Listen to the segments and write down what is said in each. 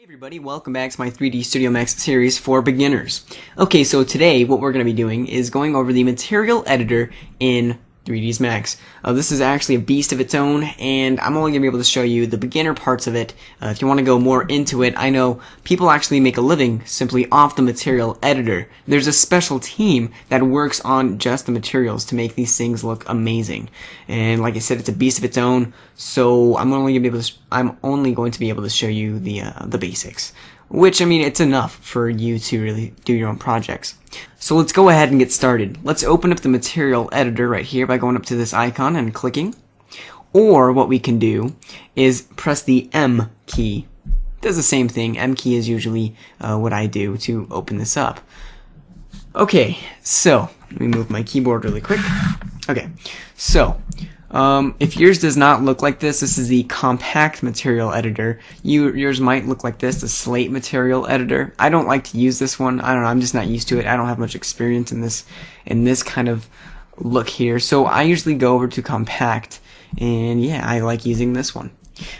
Hey everybody, welcome back to my 3D Studio Max series for beginners. Okay, so today what we're going to be doing is going over the material editor in 3ds Max. This is actually a beast of its own, and I'm only going to be able to show you the beginner parts of it. If you want to go more into it, I know people actually make a living simply off the material editor. There's a special team that works on just the materials to make these things look amazing. And like I said, it's a beast of its own, so I'm only going to be able to show you the basics. Which, I mean, it's enough for you to really do your own projects. So let's go ahead and get started. Let's open up the material editor right here by going up to this icon and clicking. Or what we can do is press the M key. It does the same thing. M key is usually what I do to open this up. Okay, so let me move my keyboard really quick. Okay, so if yours does not look like this is the compact material editor. Yours might look like this, the slate material editor. I don't like to use this one. I don't know, I'm just not used to it. I don't have much experience in this kind of look here. So I usually go over to compact, and yeah, I like using this one.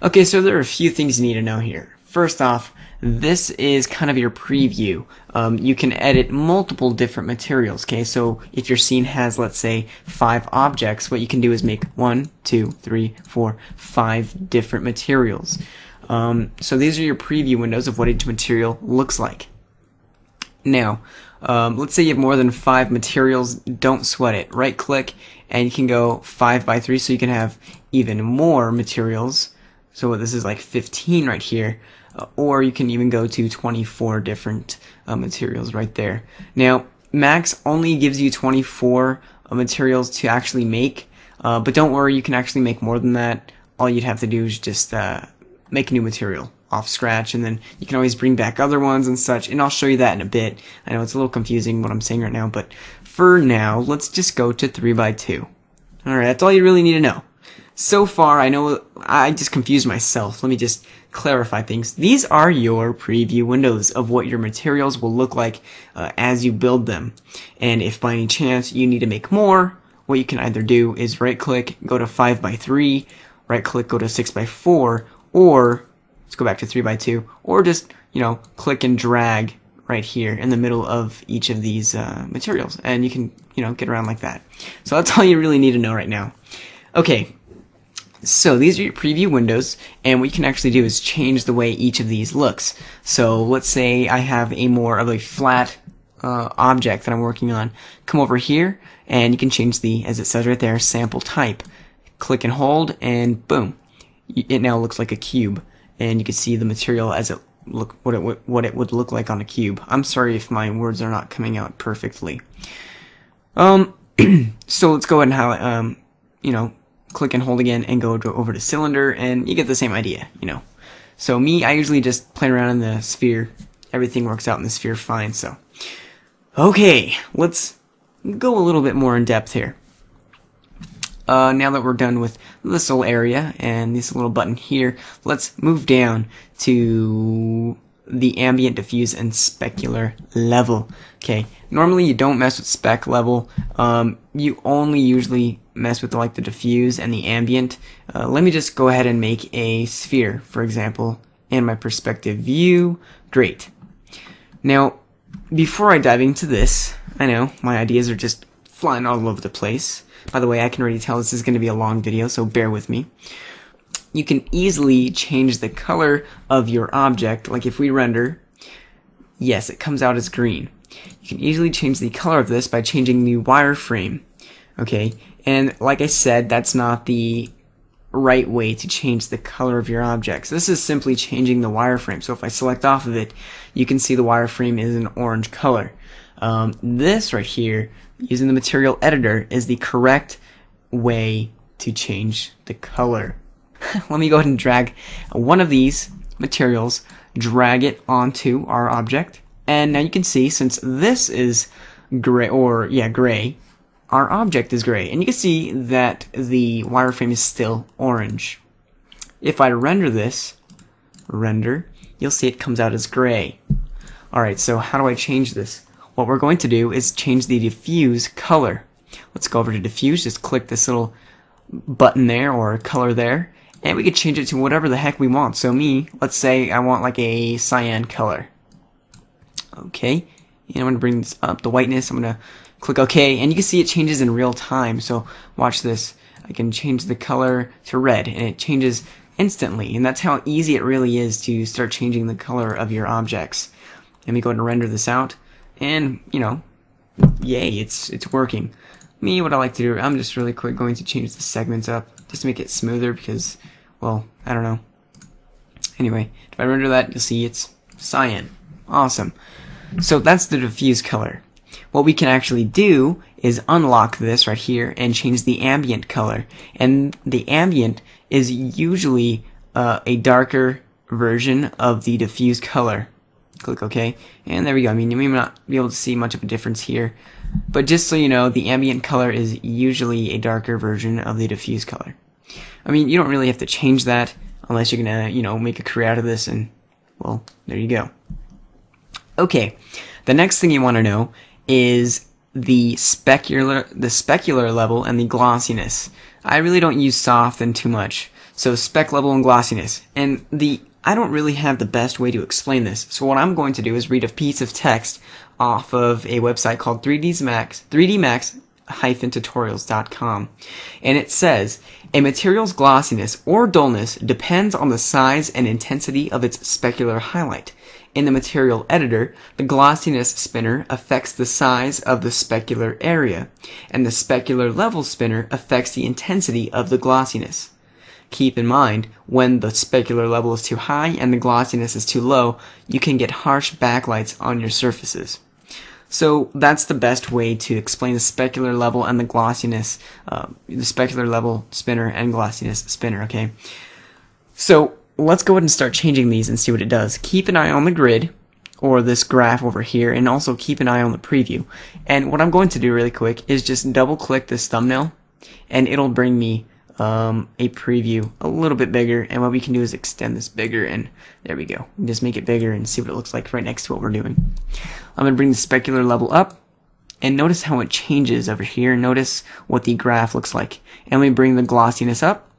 Okay, so there are a few things you need to know here. First off, this is kind of your preview. You can edit multiple different materials, okay? So if your scene has, let's say, 5 objects, what you can do is make 1, 2, 3, 4, 5 different materials. So these are your preview windows of what each material looks like. Now, let's say you have more than 5 materials, don't sweat it. Right click and you can go 5 by 3 so you can have even more materials. So this is like 15 right here. Or you can even go to 24 different materials right there. Now, Max only gives you 24 materials to actually make, but don't worry, you can actually make more than that. All you'd have to do is just make a new material off scratch, and then you can always bring back other ones and such, and I'll show you that in a bit. I know it's a little confusing what I'm saying right now, but for now, let's just go to 3 by 2. Alright, that's all you really need to know. So far, I know I just confused myself. Let me just clarify things. These are your preview windows of what your materials will look like as you build them. And if by any chance you need to make more, what you can either do is right click, go to 5 by 3, right click, go to 6 by 4, or let's go back to 3 by 2, or just, you know, click and drag right here in the middle of each of these materials, and you can, you know, get around like that. So that's all you really need to know right now. Okay. So these are your preview windows, and what you can actually do is change the way each of these looks. So let's say I have a more of a flat object that I'm working on. Come over here, and you can change the, as it says right there, sample type. Click and hold, and boom, it now looks like a cube, and you can see the material as it what it would look like on a cube. I'm sorry if my words are not coming out perfectly. So let's go ahead and highlight, you know, click and hold again and go over to cylinder, and you get the same idea, you know. So I usually just play around in the sphere. Everything works out in the sphere fine, so. Okay, let's go a little bit more in depth here. Now that we're done with this little area and this little button here, let's move down to the ambient, diffuse, and specular level. Okay, normally you don't mess with spec level. You only usually mess with like the diffuse and the ambient. Let me just go ahead and make a sphere, for example, in my perspective view. Great. Now, before I dive into this, I know my ideas are just flying all over the place. By the way, I can already tell this is going to be a long video, so bear with me. You can easily change the color of your object. Like if we render, yes, it comes out as green. You can easily change the color of this by changing the wireframe. Okay, and like I said, that's not the right way to change the color of your objects. This is simply changing the wireframe. So if I select off of it, you can see the wireframe is an orange color. This right here, using the material editor, is the correct way to change the color. Let me go ahead and drag one of these materials, drag it onto our object, and now you can see, since this is gray, gray, our object is gray, and you can see that the wireframe is still orange. If I render this, you'll see it comes out as gray. Alright, so how do I change this? What we're going to do is change the diffuse color. Let's go over to diffuse, just click this little button there, or color there, and we could change it to whatever the heck we want. So let's say I want like a cyan color. Okay, and I'm going to bring this up, the whiteness. I'm going to click OK, and you can see it changes in real time. So watch this. I can change the color to red, and it changes instantly, and that's how easy it really is to start changing the color of your objects. Let me go ahead and render this out, and yay, it's working. What I like to do, I'm just really quick going to change the segments up just to make it smoother because, well, I don't know. Anyway, if I render that, you'll see it's cyan. Awesome. So that's the diffuse color. What we can actually do is unlock this right here and change the ambient color. And the ambient is usually a darker version of the diffuse color. Click OK, and there we go. You may not be able to see much of a difference here, but just so you know, the ambient color is usually a darker version of the diffuse color. You don't really have to change that unless you're gonna, make a career out of this, and well, there you go. Okay, the next thing you want to know is the specular level and the glossiness. I really don't use soft and too much, so spec level and glossiness, and I don't really have the best way to explain this, so what I'm going to do is read a piece of text off of a website called 3dmax-tutorials.com, and it says, a material's glossiness or dullness depends on the size and intensity of its specular highlight. In the material editor, the glossiness spinner affects the size of the specular area, and the specular level spinner affects the intensity of the glossiness. Keep in mind, when the specular level is too high and the glossiness is too low, you can get harsh backlights on your surfaces. So that's the best way to explain the specular level and the glossiness, the specular level spinner and glossiness spinner, okay? So let's go ahead and start changing these and see what it does. Keep an eye on the grid, or this graph over here, and also keep an eye on the preview. And what I'm going to do really quick is just double click this thumbnail, and it'll bring me a preview a little bit bigger, and what we can do is extend this bigger, and there we go. Just make it bigger and see what it looks like right next to what we're doing. I'm going to bring the specular level up, and notice how it changes over here. Notice what the graph looks like. And we bring the glossiness up,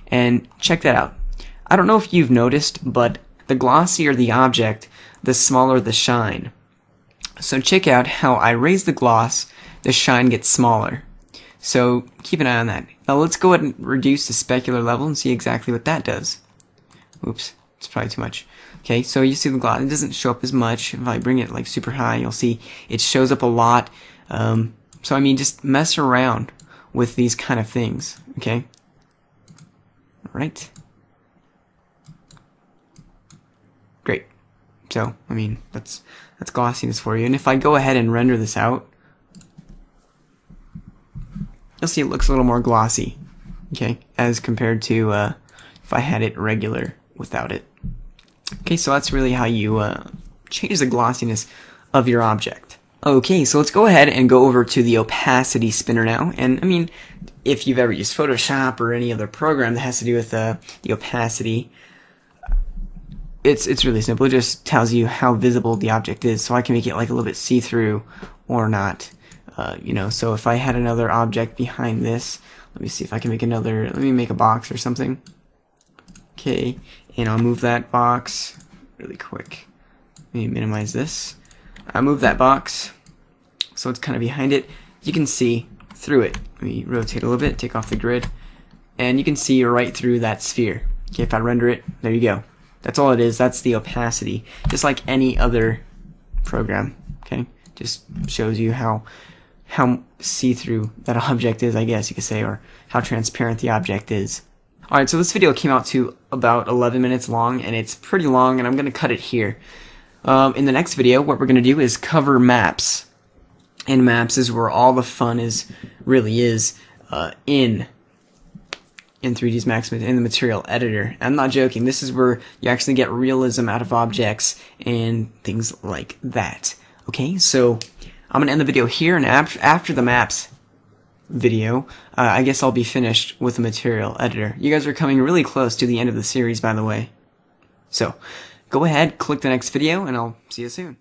and check that out. I don't know if you've noticed, but the glossier the object, the smaller the shine. So check out how I raise the gloss, the shine gets smaller. So keep an eye on that. Now let's go ahead and reduce the specular level and see exactly what that does. Oops, it's probably too much. Okay, so you see the gloss, it doesn't show up as much. If I bring it like super high, you'll see it shows up a lot. So just mess around with these kind of things, okay? Alright. Great. So, that's glossiness for you. And if I go ahead and render this out, you'll see it looks a little more glossy, okay, as compared to if I had it regular without it. Okay, so that's really how you change the glossiness of your object. Okay, so let's go ahead and go over to the opacity spinner now. And if you've ever used Photoshop or any other program that has to do with the opacity, it's really simple. It just tells you how visible the object is, so I can make it like a little bit see-through or not. So if I had another object behind this, let me see if I can make let me make a box or something. Okay, and I'll move that box really quick. Let me minimize this. I move that box so it's kind of behind it. You can see through it. Let me rotate a little bit, take off the grid, and you can see right through that sphere. Okay, if I render it, there you go. That's all it is. That's the opacity, just like any other program. Okay, just shows you how see-through that object is, I guess you could say, or how transparent the object is. Alright, so this video came out to about 11 minutes long, and it's pretty long, and I'm going to cut it here. In the next video, what we're going to do is cover maps. And maps is where all the fun really is in 3ds Max, in the material editor. I'm not joking, this is where you actually get realism out of objects and things like that. Okay, so I'm going to end the video here, and after the maps video, I guess I'll be finished with the material editor. You guys are coming really close to the end of the series, by the way. So, go ahead, click the next video, and I'll see you soon.